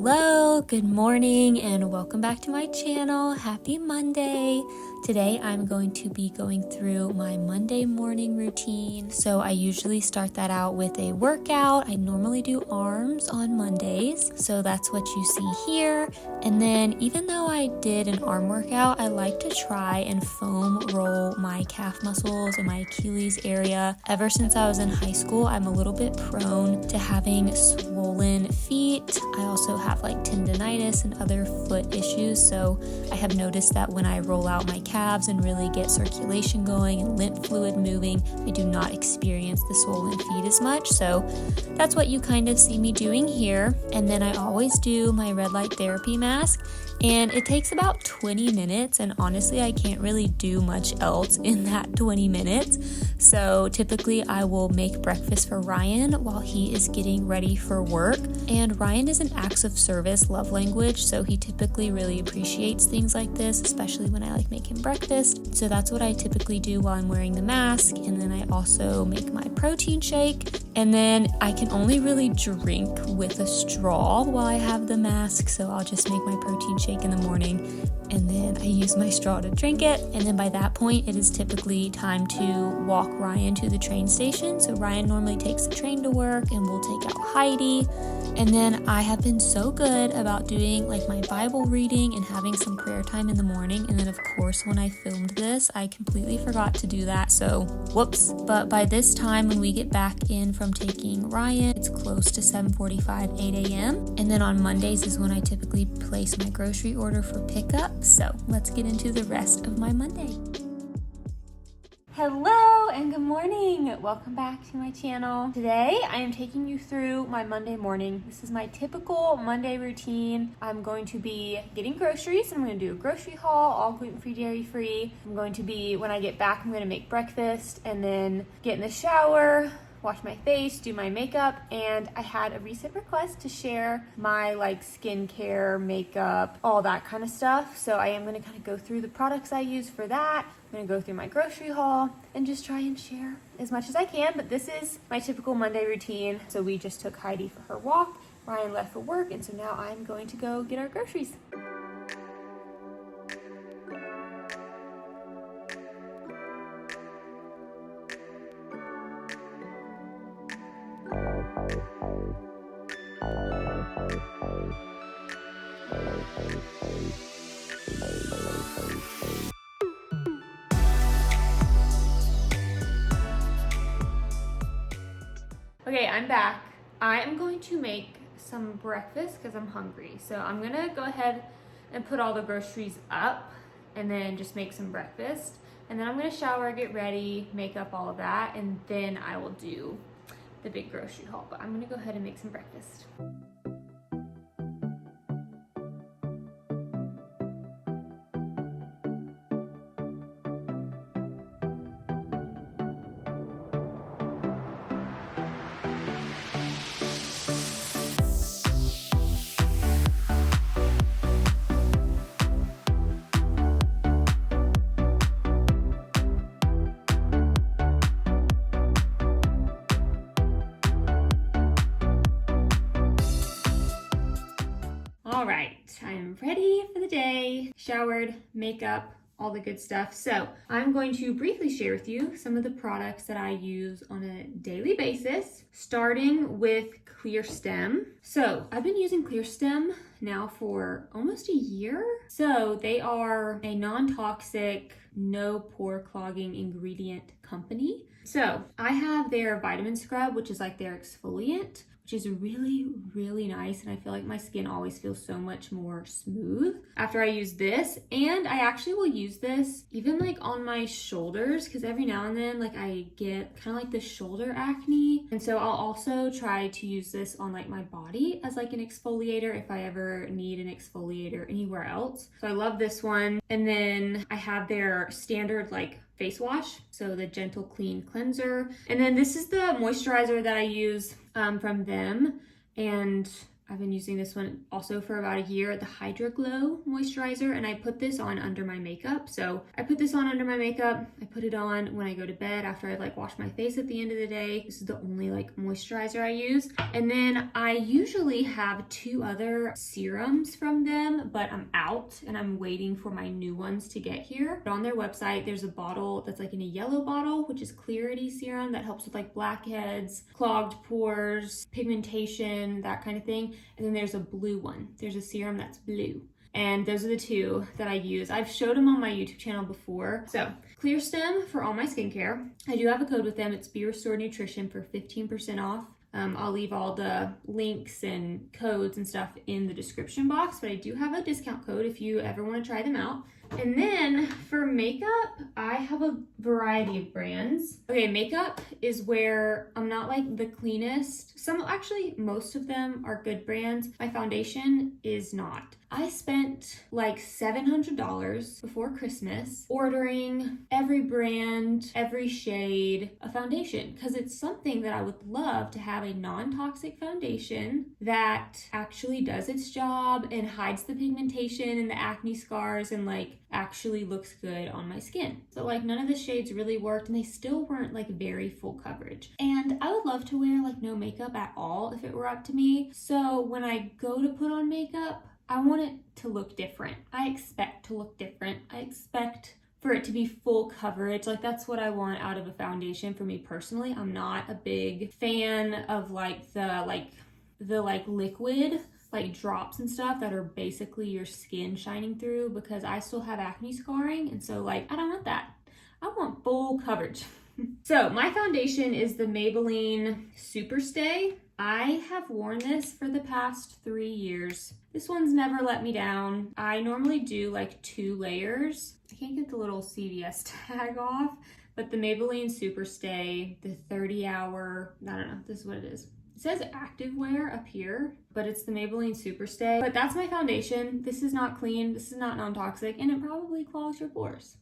Hello, good morning, and welcome back to my channel. Happy Monday. Today I'm going to be going through my Monday morning routine. So I usually start that out with a workout. I normally do arms on Mondays, so that's what you see here. And then even though I did an arm workout, I like to try and foam roll my calf muscles and my Achilles area. Ever since I was in high school, I'm a little bit prone to having swollen feet. I also have like tendonitis and other foot issues, so I have noticed that when I roll out my calves and really get circulation going and lymph fluid moving, I do not experience the swollen feet as much. So that's what you kind of see me doing here. And then I always do my red light therapy mask, and it takes about 20 minutes, and honestly I can't really do much else in that 20 minutes. So typically I will make breakfast for Ryan while he is getting ready for work. And Ryan is an acts of service love language, so he typically really appreciates things like this, especially when I like make him breakfast. So that's what I typically do while I'm wearing the mask. And then I also make my protein shake. And then I can only really drink with a straw while I have the mask, so I'll just make my protein shake in the morning and then I use my straw to drink it. And then by that point, it is typically time to walk Ryan to the train station. So Ryan normally takes the train to work and we'll take out Heidi. And then I have been so good about doing like my Bible reading and having some prayer time in the morning. And then of course, when I filmed this, I completely forgot to do that. So whoops. But by this time, when we get back in from taking Ryan, it's close to 7:45, 8 a.m. And then on Mondays is when I typically place my grocery order for pickup. So let's get into the rest of my Monday. Hello and good morning. Welcome back to my channel. Today I am taking you through my Monday morning. This is my typical Monday routine. I'm going to be getting groceries. I'm going to do a grocery haul, all gluten-free, dairy-free. I'm going to be, when I get back, I'm going to make breakfast and then get in the shower, wash my face, do my makeup, and I had a recent request to share my like skincare, makeup, all that kind of stuff. So I am gonna kind of go through the products I use for that. I'm gonna go through my grocery haul and just try and share as much as I can, but this is my typical Monday routine. So we just took Heidi for her walk, Ryan left for work, and so now I'm going to go get our groceries. Okay, I'm back. I am going to make some breakfast because I'm hungry. So I'm gonna go ahead and put all the groceries up and then just make some breakfast. And then I'm gonna shower, get ready, make up all of that, and then I will do the big grocery haul. But I'm gonna go ahead and make some breakfast. All right, I'm ready for the day, showered, makeup, all the good stuff. So I'm going to briefly share with you some of the products that I use on a daily basis, starting with Clear Stem. So I've been using Clear Stem now for almost a year. So they are a non-toxic, no pore clogging ingredient company. So I have their vitamin scrub, which is like their exfoliant, which is really, really nice. And I feel like my skin always feels so much more smooth after I use this. And I actually will use this even like on my shoulders, because every now and then like I get kind of like the shoulder acne. And so I'll also try to use this on like my body as like an exfoliator if I ever need an exfoliator anywhere else. So I love this one. And then I have their standard like face wash, so the Gentle Clean Cleanser. And then this is the moisturizer that I use from them, and I've been using this one also for about a year, the Hydra Glow moisturizer, and I put this on under my makeup. So I put this on under my makeup. I put it on when I go to bed after I like wash my face at the end of the day. This is the only like moisturizer I use. And then I usually have 2 other serums from them, but I'm out and I'm waiting for my new ones to get here. But on their website, there's a bottle that's like in a yellow bottle, which is Clarity Serum that helps with like blackheads, clogged pores, pigmentation, that kind of thing. And then there's a blue one. There's a serum that's blue. And those are the 2 that I use. I've showed them on my YouTube channel before. So Clear Stem for all my skincare. I do have a code with them. It's BERESTOREDNUTRITION for 15% off. I'll leave all the links and codes and stuff in the description box, but I do have a discount code if you ever want to try them out. And then for makeup, I have a variety of brands. Okay, makeup is where I'm not like the cleanest. Actually, most of them are good brands. My foundation is not. I spent like $700 before Christmas ordering every brand, every shade of foundation, because it's something that I would love to have, a non-toxic foundation that actually does its job and hides the pigmentation and the acne scars and like actually looks good on my skin. So like none of the shades really worked, and they still weren't like very full coverage. And I would love to wear like no makeup at all if it were up to me. So when I go to put on makeup, I want it to look different. I expect to look different. I expect for it to be full coverage. Like that's what I want out of a foundation for me personally. I'm not a big fan of like the liquid like drops and stuff that are basically your skin shining through, because I still have acne scarring, and so like I don't want that. I want full coverage. So my foundation is the Maybelline Superstay. I have worn this for the past 3 years. This one's never let me down. I normally do like 2 layers. I can't get the little CVS tag off, but the Maybelline Superstay, the 30-hour, I don't know, this is what it is. It says activewear up here, but it's the Maybelline Superstay. But that's my foundation. This is not clean, this is not non-toxic, and it probably clogs your pores.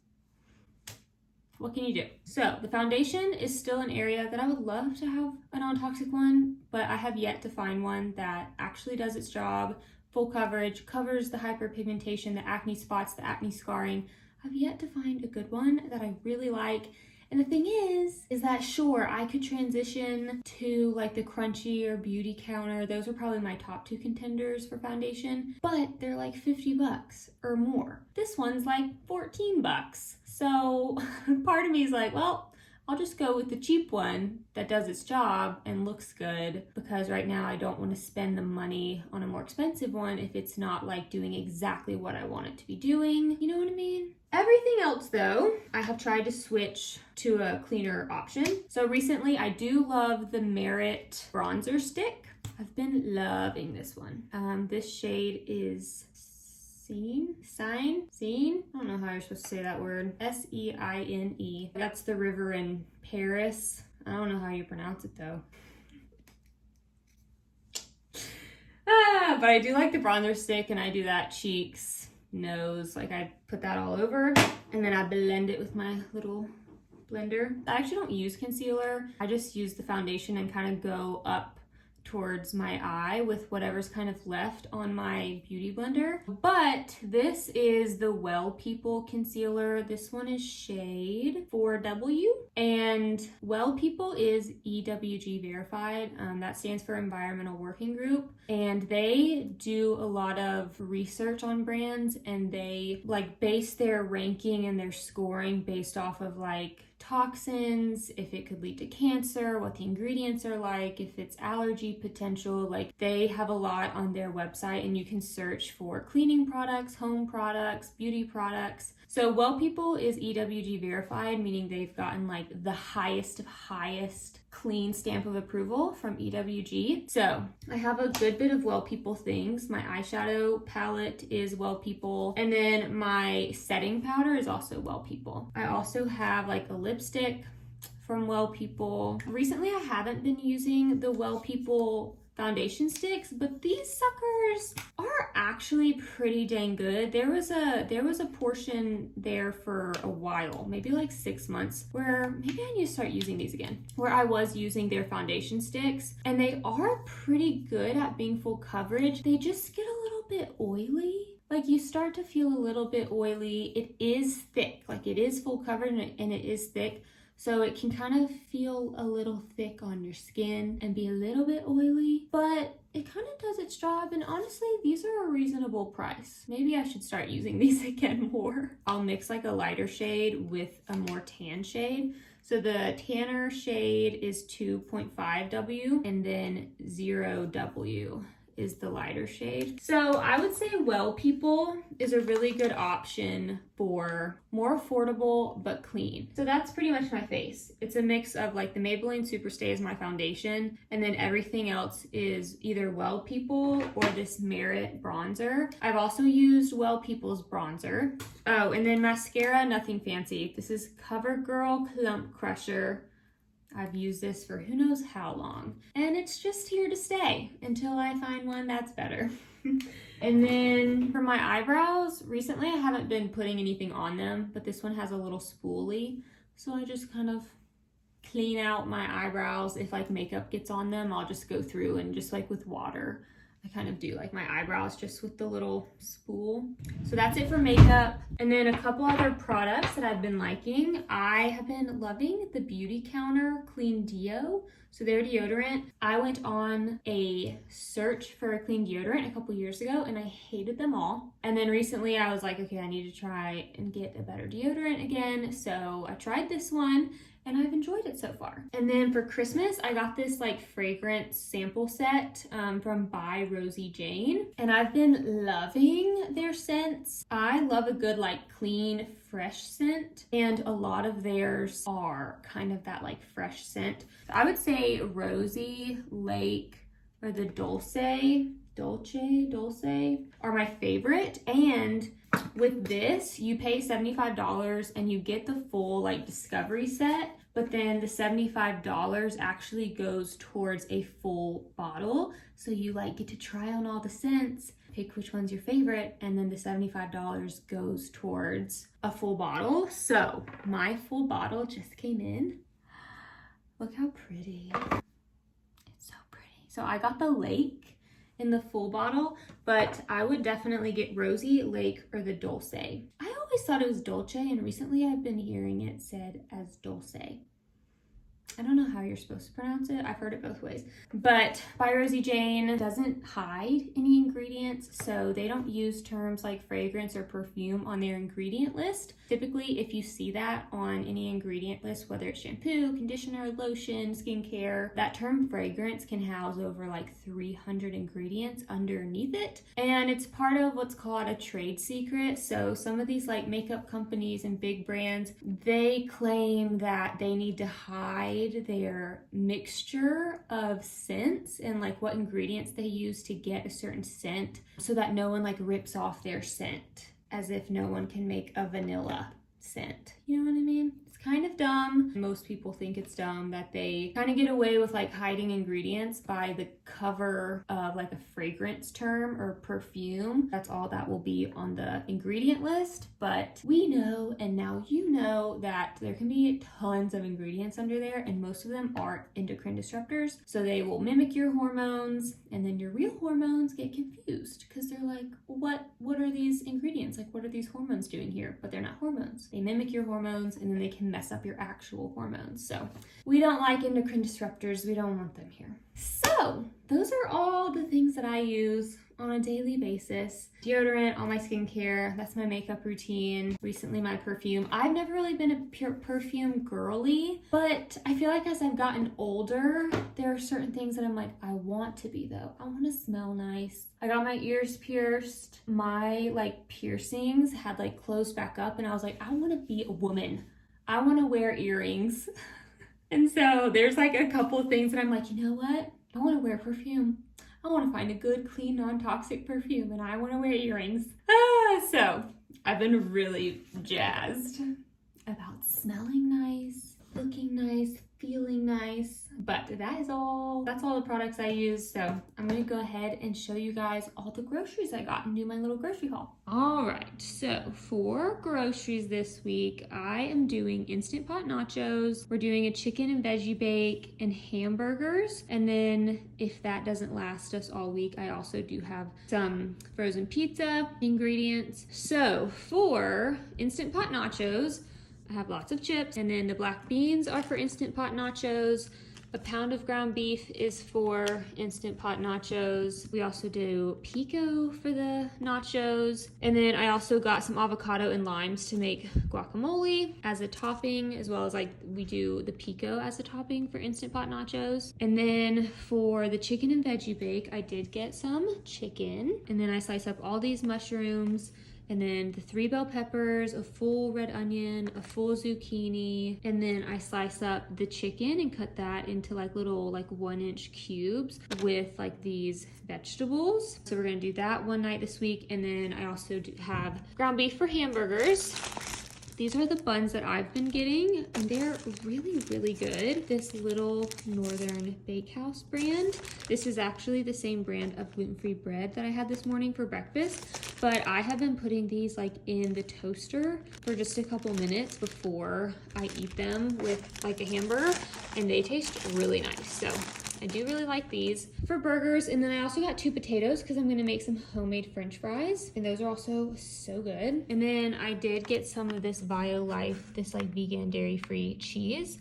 What can you do? So the foundation is still an area that I would love to have a non-toxic one, but I have yet to find one that actually does its job, full coverage, covers the hyperpigmentation, the acne spots, the acne scarring. I've yet to find a good one that I really like. And the thing is that sure, I could transition to like the Crunchy or Beauty Counter. Those are probably my top 2 contenders for foundation, but they're like $50 or more. This one's like $14. So part of me is like, well, I'll just go with the cheap one that does its job and looks good, because right now I don't want to spend the money on a more expensive one if it's not like doing exactly what I want it to be doing. You know what I mean? Everything else though, I have tried to switch to a cleaner option. So recently I do love the Merit bronzer stick. I've been loving this one. This shade is Seine? I don't know how you're supposed to say that word. S-E-I-N-E. That's the river in Paris. I don't know how you pronounce it though. But I do like the bronzer stick, and I do that cheeks, nose, like I put that all over, and then I blend it with my little blender. I actually don't use concealer. I just use the foundation and kind of go up towards my eye with whatever's kind of left on my beauty blender. But this is the Well People concealer. This one is shade 4W, and Well People is EWG verified. That stands for Environmental Working Group, and they do a lot of research on brands, and they like base their ranking and their scoring based off of like toxins, if it could lead to cancer, what the ingredients are like, if it's allergy potential. Like they have a lot on their website, and you can search for cleaning products, home products, beauty products. So Well People is EWG verified, meaning they've gotten like the highest of highest clean stamp of approval from EWG. So I have a good bit of Well People things. My eyeshadow palette is Well People, and then my setting powder is also Well People. I also have like a lipstick from Well People. Recently I haven't been using the Well People foundation sticks, but these suckers are actually actually pretty dang good. There was a portion there for a while, maybe like 6 months, where maybe I need to start using these again, where I was using their foundation sticks, and they are pretty good at being full coverage. They just get a little bit oily. Like you start to feel a little bit oily. It is thick, like it is full coverage and it is thick. So it can kind of feel a little thick on your skin and be a little bit oily, but it kind of does its job. And honestly, these are a reasonable price. Maybe I should start using these again more. I'll mix like a lighter shade with a more tan shade. So the tanner shade is 2.5W and then 0W is the lighter shade. So I would say Well People is a really good option for more affordable but clean. So that's pretty much my face. It's a mix of like the Maybelline Superstay is my foundation, and then everything else is either Well People or this Merit bronzer. I've also used Well People's bronzer. Oh, and then mascara, nothing fancy. This is CoverGirl Plump Crusher. I've used this for who knows how long, and it's just here to stay until I find one that's better. And then for my eyebrows, recently I haven't been putting anything on them, but this one has a little spoolie, so I just kind of clean out my eyebrows. If like makeup gets on them, I'll just go through and just like with water, I kind of do like my eyebrows just with the little spool. So that's it for makeup. And then a couple other products that I've been liking. I have been loving the Beauty Counter Clean Deo. So their deodorant, I went on a search for a clean deodorant a couple years ago and I hated them all. And then recently I was like, okay, I need to try and get a better deodorant again. So I tried this one and I've enjoyed it so far. And then for Christmas, I got this like fragrance sample set from By Rosie Jane, and I've been loving their scents. I love a good like clean, fresh scent, and a lot of theirs are kind of that like fresh scent. I would say Rosie, Lake, or the Dulce are my favorite. And with this, you pay $75 and you get the full like discovery set, but then the $75 actually goes towards a full bottle. So you like get to try on all the scents, pick which one's your favorite, and then the $75 goes towards a full bottle. So my full bottle just came in. Look how pretty. It's so pretty. So I got the Lake in the full bottle, but I would definitely get Rosie, Lake, or the Dulce. I always thought it was Dolce, and recently I've been hearing it said as Dulce. I don't know how you're supposed to pronounce it. I've heard it both ways. But By Rosie Jane doesn't hide any ingredients, so they don't use terms like fragrance or perfume on their ingredient list. Typically, if you see that on any ingredient list, whether it's shampoo, conditioner, lotion, skincare, that term fragrance can house over like 300 ingredients underneath it. And it's part of what's called a trade secret. So some of these like makeup companies and big brands, they claim that they need to hide their mixture of scents and like what ingredients they use to get a certain scent so that no one like rips off their scent, as if no one can make a vanilla scent. You know what I mean? It's kind of dumb. Most people think it's dumb that they kind of get away with like hiding ingredients by the cover of like a fragrance term or perfume. That's all that will be on the ingredient list. But we know, and now you know, that there can be tons of ingredients under there, and most of them are endocrine disruptors. So they will mimic your hormones, and then your real hormones get confused because they're like, what are these ingredients? Like, what are these hormones doing here? But they're not hormones. They mimic your hormones, and then they can mess up your actual hormones. So we don't like endocrine disruptors. We don't want them here. So those are all the things that I use on a daily basis. Deodorant, all my skincare, that's my makeup routine. Recently my perfume. I've never really been a pure perfume girly, but I feel like as I've gotten older, there are certain things that I'm like, I want to be though. I want to smell nice. I got my ears pierced. My like piercings had like closed back up, and I was like, I want to be a woman. I want to wear earrings. And so there's like a couple of things that I'm like, you know what? I want to wear perfume. I want to find a good, clean, non-toxic perfume, and I want to wear earrings. So I've been really jazzed about smelling nice, looking nice, feeling nice. But that's all the products I use. So I'm gonna go ahead and show you guys all the groceries I got and do my little grocery haul. All right, so for groceries this week, I am doing Instant Pot nachos. We're doing a chicken and veggie bake and hamburgers. And then if that doesn't last us all week, I also do have some frozen pizza ingredients. So for Instant Pot nachos, I have lots of chips, and then the black beans are for Instant Pot nachos. A pound of ground beef is for Instant Pot nachos. We also do pico for the nachos. And then I also got some avocado and limes to make guacamole as a topping, as well as like we do the pico as a topping for Instant Pot nachos. And then for the chicken and veggie bake, I did get some chicken. And then I slice up all these mushrooms, and then the 3 bell peppers, a full red onion, a full zucchini, and then I slice up the chicken and cut that into like little 1-inch cubes with like these vegetables. So we're gonna do that one night this week, and then I also have ground beef for hamburgers. These are the buns that I've been getting, and they're really, really good. This little Northern Bakehouse brand. This is actually the same brand of gluten-free bread that I had this morning for breakfast, but I have been putting these like in the toaster for just a couple minutes before I eat them with like a hamburger, and they taste really nice. So I do really like these for burgers. And then I also got 2 potatoes because I'm gonna make some homemade French fries, and those are also so good. And then I did get some of this Violife, this like vegan dairy-free cheese.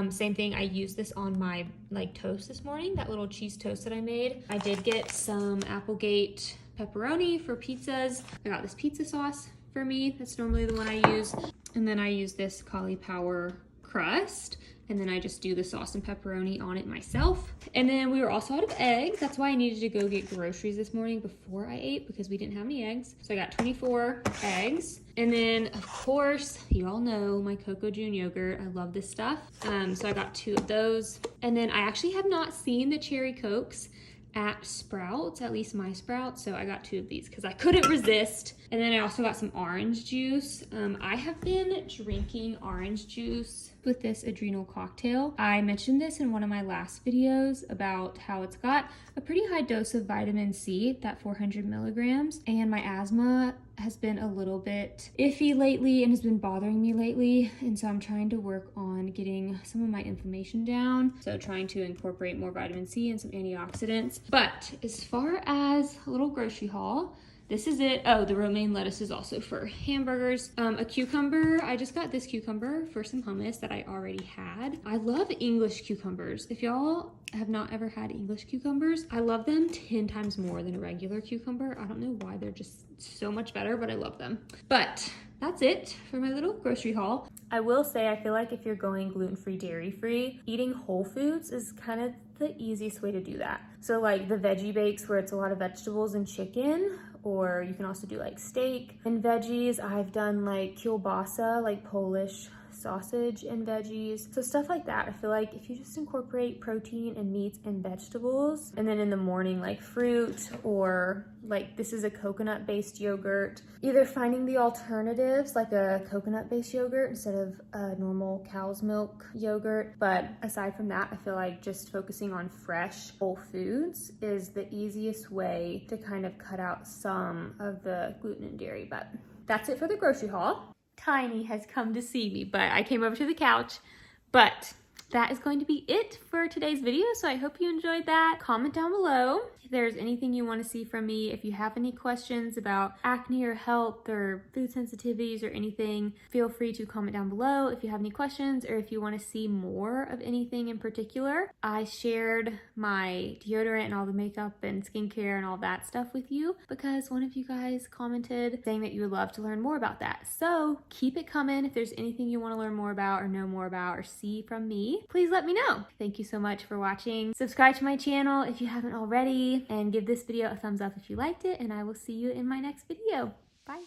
Same thing, I used this on my like toast this morning, that little cheese toast that I made. I did get some Applegate pepperoni for pizzas. I got this pizza sauce for me. That's normally the one I use. And then I use this cauliflower crust, and then I just do the sauce and pepperoni on it myself. And then we were also out of eggs. That's why I needed to go get groceries this morning before I ate, because we didn't have any eggs. So I got 24 eggs. And then of course, you all know my Cocoa June yogurt. I love this stuff. So I got 2 of those. And then I actually have not seen the cherry Cokes at Sprouts, at least my Sprouts, so I got 2 of these because I couldn't resist. And then I also got some orange juice. I have been drinking orange juice with this adrenal cocktail. I mentioned this in one of my last videos about how it's got a pretty high dose of vitamin C, that 400 milligrams, and my asthma has been a little bit iffy lately and has been bothering me lately, and so I'm trying to work on getting some of my inflammation down, so trying to incorporate more vitamin C and some antioxidants. But as far as a little grocery haul, this is it. Oh, the romaine lettuce is also for hamburgers. A cucumber, I just got this cucumber for some hummus that I already had. I love English cucumbers. If y'all have not ever had English cucumbers, I love them 10 times more than a regular cucumber. I don't know why, they're just so much better, but I love them. But that's it for my little grocery haul. I will say, I feel like if you're going gluten-free, dairy-free, eating whole foods is kind of the easiest way to do that. So like the veggie bakes where it's a lot of vegetables and chicken, or you can also do like steak and veggies. I've done like kielbasa, like Polish sausage and veggies. So stuff like that. I feel like if you just incorporate protein and meats and vegetables, and then in the morning like fruit, or like this is a coconut-based yogurt, either finding the alternatives like a coconut-based yogurt instead of a normal cow's milk yogurt. But aside from that, I feel like just focusing on fresh whole foods is the easiest way to kind of cut out some of the gluten and dairy. But that's it for the grocery haul. Tiny has come to see me, but I came over to the couch. But that is going to be it for today's video, so I hope you enjoyed that. Comment down below if there's anything you want to see from me. If you have any questions about acne or health or food sensitivities or anything, feel free to comment down below if you have any questions, or if you want to see more of anything in particular. I shared my deodorant and all the makeup and skincare and all that stuff with you because one of you guys commented saying that you would love to learn more about that. So keep it coming. If there's anything you want to learn more about or know more about or see from me, please let me know. Thank you so much for watching. Subscribe to my channel if you haven't already, and give this video a thumbs up if you liked it, and I will see you in my next video. Bye.